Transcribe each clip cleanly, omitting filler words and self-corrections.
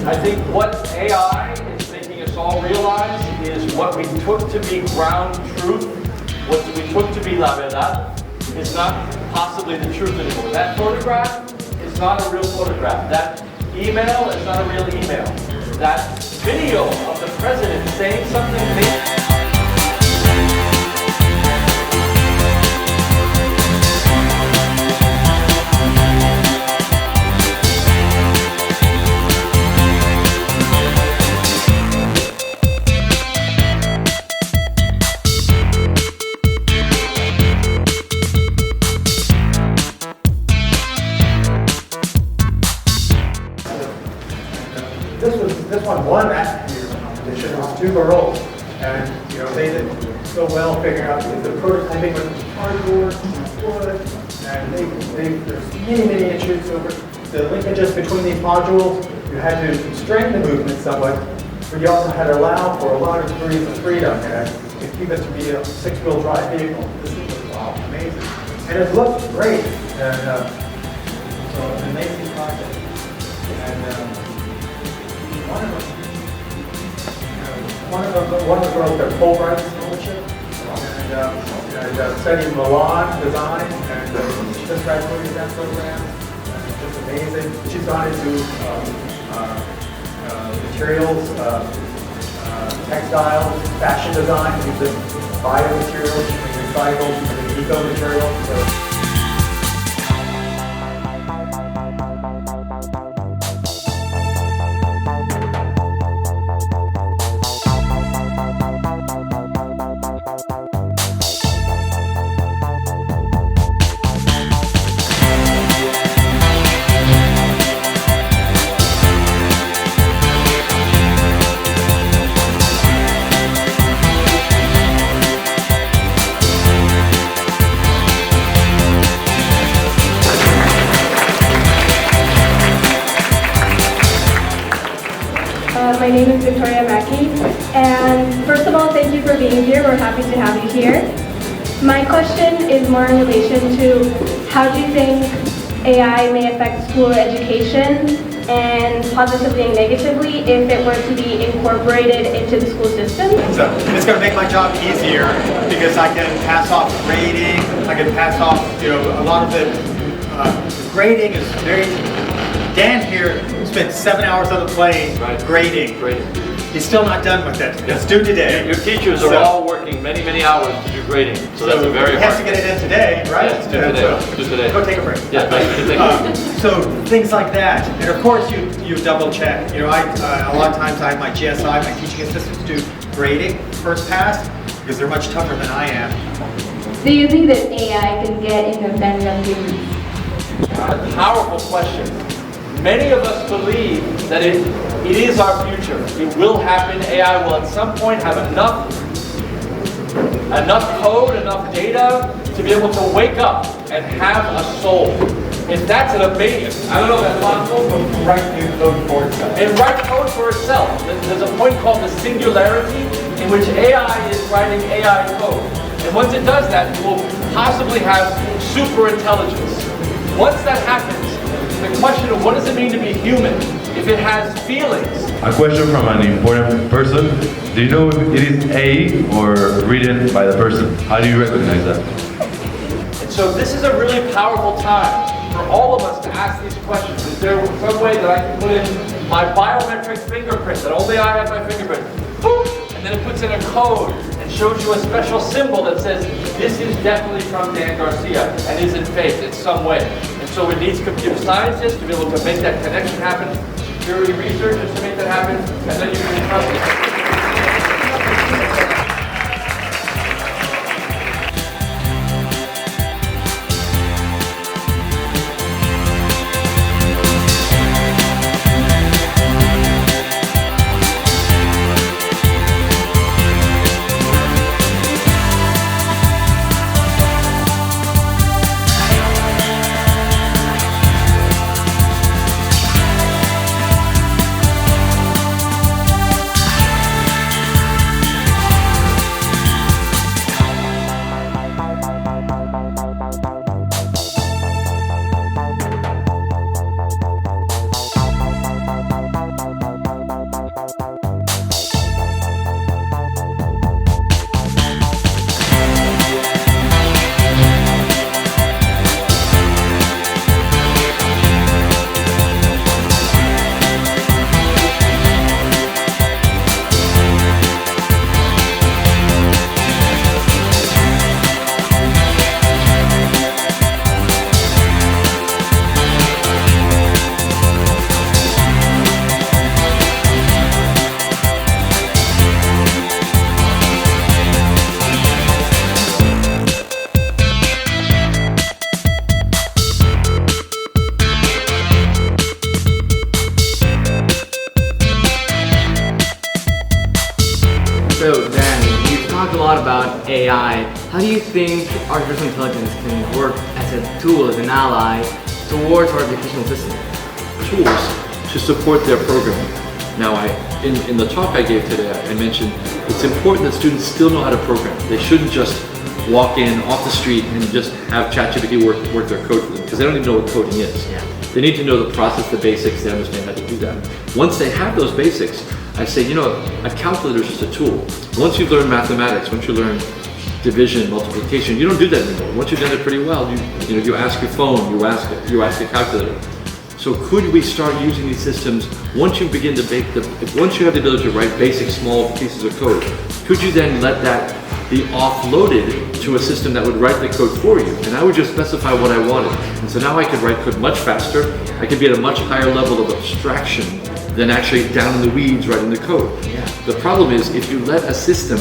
I think what AI is making us all realize is what we took to be ground truth, what we took to be la verdad, is not possibly the truth anymore. That photograph is not a real photograph. That email is not a real email. That video of the president saying something This one won that competition. It was 2 girls, and they did so well figuring out the prototyping with cardboard, wood, and there's many issues over the linkages between these modules. You had to constrain the movement somewhat, but you also had to allow for a lot of degrees of freedom and to keep it to be a 6-wheel drive vehicle. This is amazing, and it looks great, and so it's an amazing project. And one of the girls got Fulbright scholarship and studied Milan design, and she just graduated that program. And it's just amazing. She's gone into materials, textiles, fashion design, using biomaterials, recycled, eco-materials. So. My name is Victoria Mackey, and first of all, thank you for being here. We're happy to have you here. My question is more in relation to how do you think AI may affect school education, and positively and negatively if it were to be incorporated into the school system? So it's going to make my job easier because I can pass off grading, I can pass off, a lot of the grading is very, Dan here spent 7 hours on the plane grading. He's still not done with it. It's due today. Your teachers are all working many hours to do grading, so that's a very he has to get it in today, right? Yes, do today. Go take a break. Yeah, so things like that, and of course you double check. A lot of times I have my GSI, my teaching assistants do grading first pass because they're much tougher than I am. Do you think that AI can get independent of humans? A powerful question. Many of us believe that it is our future. It will happen. AI will at some point have enough code, enough data to be able to wake up and have a soul. If that's an amazing, I don't know if that's possible, but write new code for itself. And write code for itself. There's a point called the singularity in which AI is writing AI code. And once it does that, it will possibly have super intelligence. Once that happens, the question of what does it mean to be human if it has feelings? A question from an important person. Do you know if it is A or written by the person? How do you recognize that? And so this is a really powerful time for all of us to ask these questions. Is there some way that I can put in my biometric fingerprint, that only I have my fingerprint, boop, and then it puts in a code and shows you a special symbol that says, this is definitely from Dan Garcia and isn't fake in some way. And so it needs computer scientists to be able to make that connection happen, security researchers to make that happen, and then you can trust it. a lot about AI. How do you think artificial intelligence can work as a tool, as an ally, towards our educational system? Tools to support their programming. Now, in the talk I gave today, I mentioned it's important that students still know how to program. They shouldn't just walk in off the street and just have ChatGPT work their code for them, because they don't even know what coding is. Yeah. They need to know the process, the basics, they understand how to do that. Once they have those basics, I say, a calculator is just a tool. Once you've learned mathematics, once you learn division, multiplication, you don't do that anymore. Once you've done it pretty well, you ask your phone, you ask a calculator. So could we start using these systems once you begin to once you have the ability to write basic small pieces of code, could you then let that be offloaded to a system that would write the code for you? And I would just specify what I wanted. And so now I could write code much faster. I could be at a much higher level of abstraction than actually down in the weeds writing the code. Yeah. The problem is if you let a system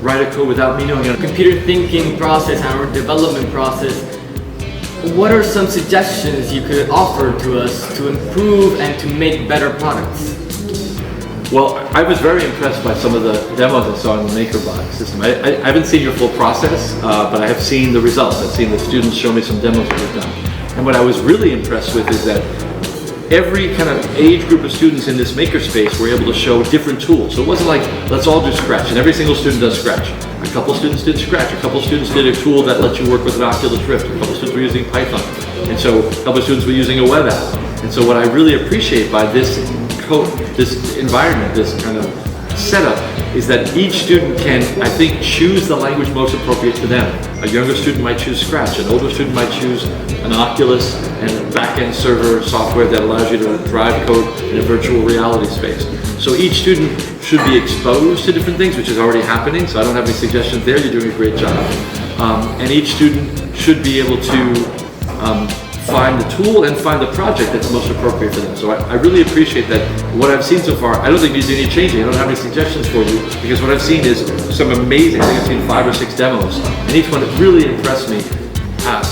write a code without me knowing it. Computer thinking process, our development process, what are some suggestions you could offer to us to improve and to make better products? Well, I was very impressed by some of the demos I saw in the MakerBot system. I haven't seen your full process, but I have seen the results. I've seen the students show me some demos that they've done. And what I was really impressed with is that every kind of age group of students in this makerspace were able to show different tools. So it wasn't like, let's all do Scratch, and every single student does Scratch. A couple students did Scratch, a couple students did a tool that lets you work with an Oculus Rift, a couple students were using Python, and so a couple students were using a web app. And so what I really appreciate by this environment, this kind of setup, is that each student can, I think, choose the language most appropriate to them. A younger student might choose Scratch, an older student might choose an Oculus and a back-end server software that allows you to drive code in a virtual reality space. So each student should be exposed to different things, which is already happening, so I don't have any suggestions there, you're doing a great job. And each student should be able to find the tool and find the project that's most appropriate for them. So I really appreciate that. What I've seen so far, I don't think needs any changing. I don't have any suggestions for you, because what I've seen is some amazing, I think I've seen 5 or 6 demos, and each one really impressed me.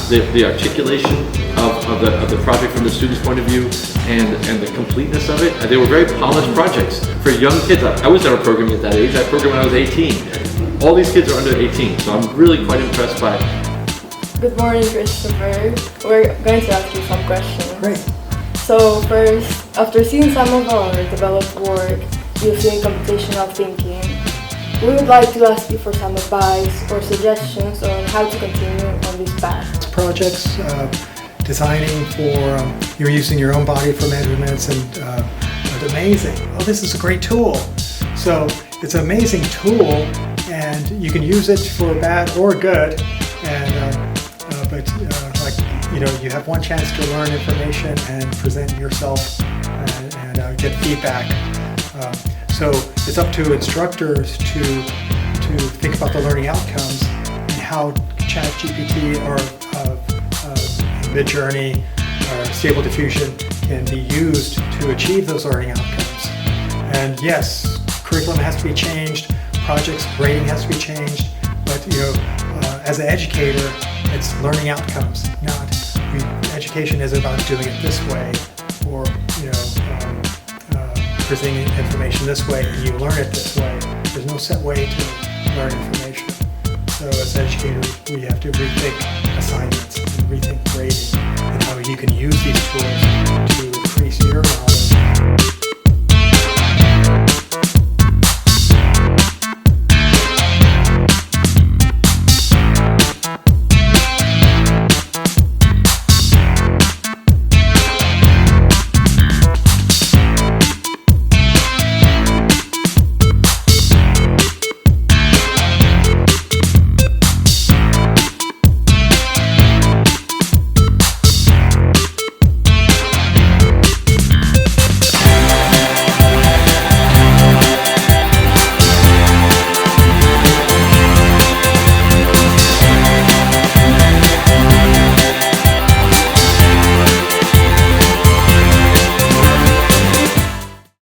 The articulation of the project from the student's point of view and the completeness of it. They were very polished projects for young kids. I was never programming at that age. I programmed when I was 18. All these kids are under 18, so I'm really quite impressed by it. Good morning, Christopher. We're going to ask you some questions. Great. So first, after seeing some of our developed work using computational thinking, we would like to ask you for some advice or suggestions on how to continue on this path. Projects, designing for, you're using your own body for measurements, and it's amazing. Oh, this is a great tool. So it's an amazing tool, and you can use it for bad or good. And you have one chance to learn information and present yourself and get feedback. So it's up to instructors to think about the learning outcomes and how ChatGPT or Midjourney or Stable Diffusion can be used to achieve those learning outcomes. And yes, curriculum has to be changed, projects grading has to be changed, but as an educator, it's learning outcomes, not education isn't about doing it this way or presenting information this way and you learn it this way. There's no set way to learn information. So as educators, we have to rethink assignments and rethink grading and how you can use these tools to increase your knowledge.